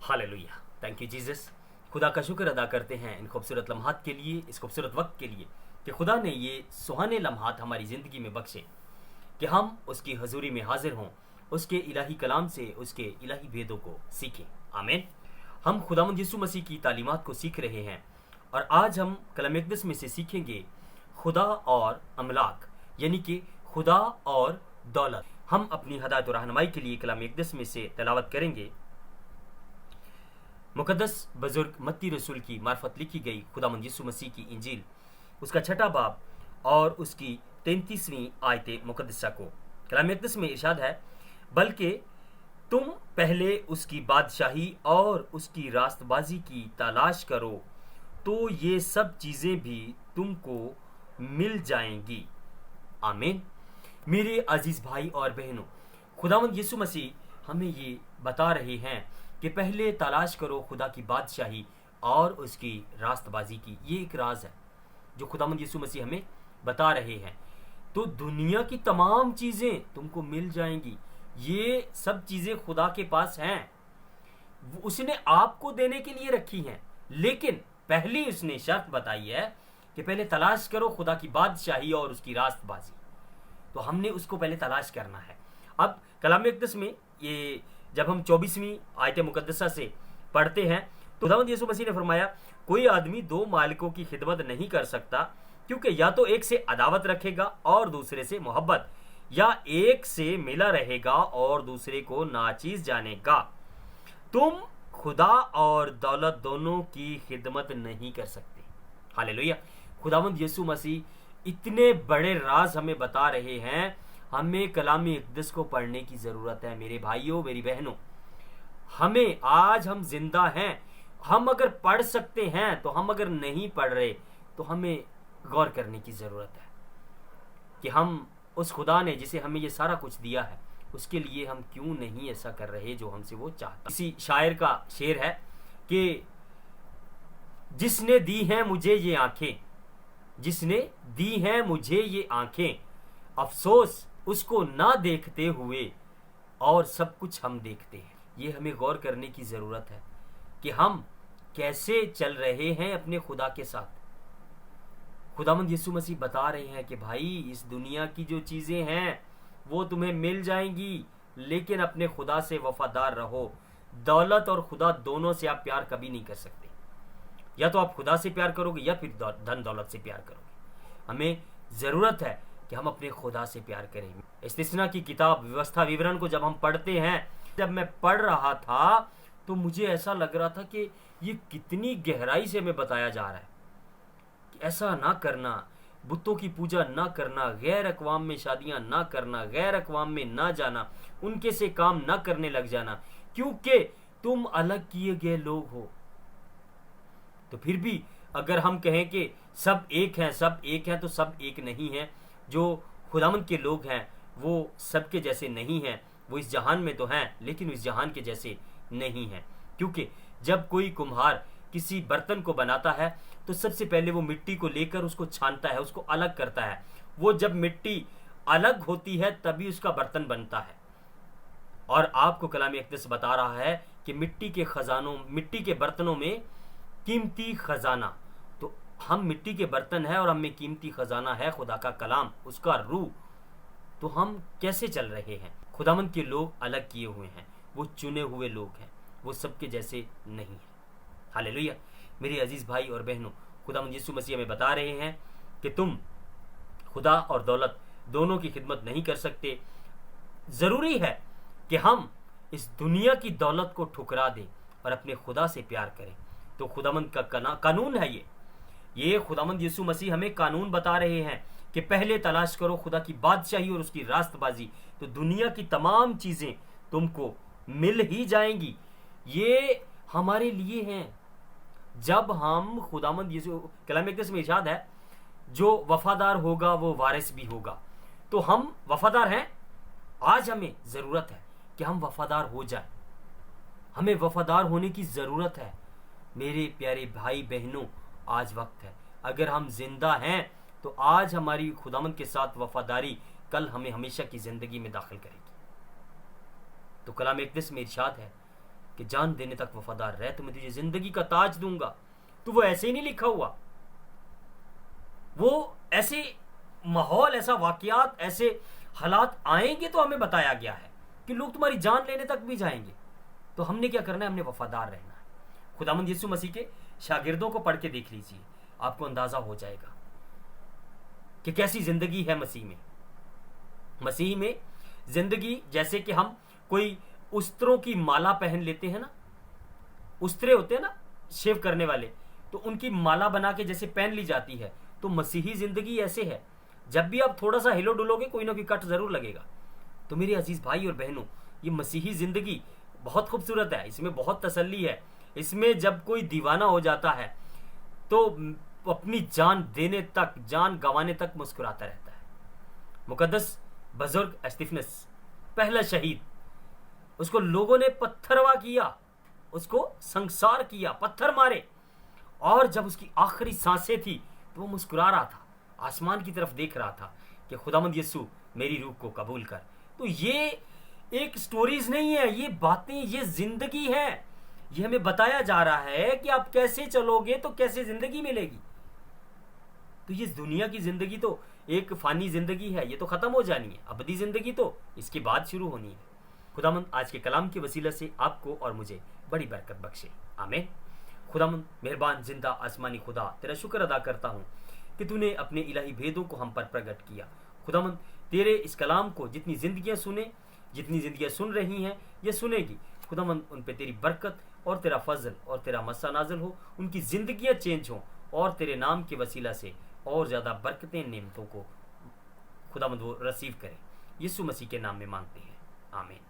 Hallelujah, thank you Jesus. खुदा का शुक्र अदा करते हैं इन खूबसूरत लम्हात के लिए, इस खूबसूरत वक्त के लिए कि खुदा ने ये सुहाने लम्हात हमारी ज़िंदगी में बख्शे कि हम उसकी हजूरी में हाजिर हों, उसके इलाही कलाम से उसके इलाही भेदों को सीखें। आमीन। हम खुदावंद यीशु मसीह की तालीमात को सीख रहे हैं और आज हम कलाम मुक़द्दस में से सीखेंगे खुदा और अमलाक, यानी कि खुदा और दौलत। हम अपनी हदायत और रहनुमाई के लिए कलाम मुक़द्दस में से तिलावत करेंगे मुक़द्दस बुजुर्ग मत्ती रसूल की मार्फत लिखी गई खुदावंद यीशु मसीह की इंजील, उसका 6 बाब और उसकी 33वीं आयत मुक़द्दसा को। कलाम मुक़द्दस में इरशाद है, बल्कि तुम पहले उसकी बादशाही और उसकी रास्तबाजी की तलाश करो तो ये सब चीज़ें भी तुमको मिल जाएंगी। आमीन। मेरे अजीज भाई और बहनों, खुदावंद यीशु मसीह हमें ये बता रहे हैं कि पहले तलाश करो खुदा की बादशाही और उसकी रास्तबाजी की। ये एक राज है जो खुदावंद यीशु मसीह हमें बता रहे हैं। तो दुनिया की तमाम चीज़ें तुमको मिल जाएंगी। ये सब चीज़ें खुदा के पास हैं, उसने आपको देने के लिए रखी हैं, लेकिन पहली उसने शर्त बताई है कि पहले तलाश करो खुदा की बादशाही और उसकी रास्तबाजी। तो हमने उसको पहले तलाश करना है। अब कलाम मुक़द्दस में ये जब हम 24वीं आयत मुक़द्दसा से पढ़ते हैं तो खुदावंद यीशु मसीह ने फरमाया, कोई आदमी 2 मालिकों की खिदमत नहीं कर सकता, क्योंकि या तो एक से अदावत रखेगा और दूसरे से मोहब्बत, या एक से मिला रहेगा और दूसरे को नाचीज जानेगा। तुम खुदा और दौलत दोनों की खिदमत नहीं कर सकते। हालेलुया। खुदावंद यीशु मसीह इतने बड़े राज हमें बता रहे हैं। हमें कलाम मुक़द्दस को पढ़ने की ज़रूरत है मेरे भाइयों, मेरी बहनों। हमें आज हम जिंदा हैं, हम अगर पढ़ सकते हैं तो हम अगर नहीं पढ़ रहे तो हमें गौर करने की ज़रूरत है कि हम उस खुदा ने जिसे हमें ये सारा कुछ दिया है उसके लिए हम क्यों नहीं ऐसा कर रहे जो हमसे वो चाहता। इसी शायर का शेर है कि जिसने दी हैं मुझे ये आंखें, जिसने दी हैं मुझे ये आंखें, अफसोस उसको ना देखते हुए और सब कुछ हम देखते हैं। ये हमें गौर करने की ज़रूरत है कि हम कैसे चल रहे हैं अपने खुदा के साथ। खुदावंद यीशु मसीह बता रहे हैं कि भाई इस दुनिया की जो चीज़ें हैं वो तुम्हें मिल जाएंगी, लेकिन अपने खुदा से वफादार रहो। दौलत और खुदा दोनों से आप प्यार कभी नहीं कर सकते। या तो आप खुदा से प्यार करोगे या फिर धन दौलत से प्यार करोगे। हमें ज़रूरत है कि हम अपने खुदा से प्यार करें। इस्तिस्ना की किताब व्यवस्था विवरण को जब हम पढ़ते हैं, जब मैं पढ़ रहा था तो मुझे ऐसा लग रहा था कि ये कितनी गहराई से हमें बताया जा रहा है कि ऐसा ना करना, बुतों की पूजा ना करना, गैर अक़वाम में शादियां ना करना, गैर अक़वाम में ना जाना, उनके से काम ना करने लग जाना, क्योंकि तुम अलग किए गए लोग हो। तो फिर भी अगर हम कहें कि सब एक हैं, सब एक हैं, तो सब एक नहीं हैं। जो खुदावंद के लोग हैं वो सबके जैसे नहीं हैं। वो इस जहान में तो हैं लेकिन इस जहान के जैसे नहीं हैं, क्योंकि जब कोई कुम्हार किसी बर्तन को बनाता है तो सबसे पहले वो मिट्टी को लेकर उसको छानता है, उसको अलग करता है। वो जब मिट्टी अलग होती है तभी उसका बर्तन बनता है। और आपको कलाम मुक़द्दस बता रहा है कि मिट्टी के बर्तनों में कीमती खजाना। तो हम मिट्टी के बर्तन हैं और हमें कीमती खजाना है खुदा का कलाम, उसका रूह। तो हम कैसे चल रहे हैं? खुदावंद के लोग अलग किए हुए हैं, वो चुने हुए लोग हैं, वो सबके जैसे नहीं है। हालेलुया। मेरे अजीज भाई और बहनों, खुदावंद यीशु मसीह हमें बता रहे हैं कि तुम खुदा और दौलत दोनों की खिदमत नहीं कर सकते। ज़रूरी है कि हम इस दुनिया की दौलत को ठुकरा दें और अपने खुदा से प्यार करें। तो खुदावंद का कानून है ये खुदावंद यीशु मसीह हमें कानून बता रहे हैं कि पहले तलाश करो खुदा की बादशाही और उसकी रास्तबाजी, तो दुनिया की तमाम चीज़ें तुमको मिल ही जाएंगी। ये हमारे लिए हैं। जब हम खुदावंद यीशु, कलाम मुक़द्दस में इरशाद है, जो वफादार होगा वो वारिस भी होगा। तो हम वफादार हैं। आज हमें ज़रूरत है कि हम वफादार हो जाएं। हमें वफादार होने की ज़रूरत है मेरे प्यारे भाई बहनों। आज वक्त है, अगर हम जिंदा हैं तो आज हमारी खुदावंद के साथ वफादारी कल हमें हमेशा की ज़िंदगी में दाखिल करेगी। तो कलाम मुक़द्दस में इरशाद है कि जान देने तक वफादार रह तो मैं तुझे जिंदगी का ताज दूंगा। तो वो ऐसे ही नहीं लिखा हुआ, वो ऐसे माहौल, ऐसा वाकयात, ऐसे हालात आएंगे तो हमें बताया गया है कि लोग तुम्हारी जान लेने तक भी जाएंगे। तो हमने क्या करना है? हमने वफादार रहना है। खुदावंद यीशु मसीह के शागिर्दों को पढ़ के देख लीजिए, आपको अंदाजा हो जाएगा कि कैसी जिंदगी है मसीह में। मसीह में जिंदगी जैसे कि हम कोई उस्त्रों की माला पहन लेते हैं ना, उस्त्रे होते हैं ना शेव करने वाले, तो उनकी माला बना के जैसे पहन ली जाती है, तो मसीही जिंदगी ऐसे है। जब भी आप थोड़ा सा हिलो डुलोगे कोई ना कोई कट जरूर लगेगा। तो मेरे अजीज भाई और बहनों, ये मसीही जिंदगी बहुत खूबसूरत है, इसमें बहुत तसल्ली है। इसमें जब कोई दीवाना हो जाता है तो अपनी जान देने तक, जान गंवाने तक मुस्कुराता रहता है। मुकद्दस बुजुर्ग स्टीफनस, पहला शहीद, उसको लोगों ने पत्थरवा किया, उसको संसार किया, पत्थर मारे, और जब उसकी आखिरी सांसें थी तो वो मुस्कुरा रहा था, आसमान की तरफ देख रहा था कि खुदावंद यीशु मेरी रूह को कबूल कर। तो ये एक स्टोरीज नहीं है, ये बातें, ये जिंदगी है। ये हमें बताया जा रहा है कि आप कैसे चलोगे तो कैसे जिंदगी मिलेगी। तो ये दुनिया की जिंदगी तो एक फानी जिंदगी है, ये तो खत्म हो जानी है। अबदी जिंदगी तो इसके बाद शुरू होनी है। खुदावंद आज के कलाम के वसीला से आपको और मुझे बड़ी बरकत बख्शे, आमीन। खुदावंद मेहरबान जिंदा आसमानी खुदा, तेरा शुक्र अदा करता हूँ कि तूने अपने इलाही भेदों को हम पर प्रकट किया। खुदावंद तेरे इस कलाम को जितनी जिंदगियां सुन रही हैं या सुनेगी, खुदावंद उन पे तेरी बरकत और तेरा फजल और तेरा मस्सा नाज़िल हो, उनकी जिंदगियां चेंज हों और तेरे नाम के वसीला से और ज़्यादा बरकतें, नेमतों को खुदावंद वो रिसीव करें। यीशु मसीह के नाम में मांगते हैं, आमीन।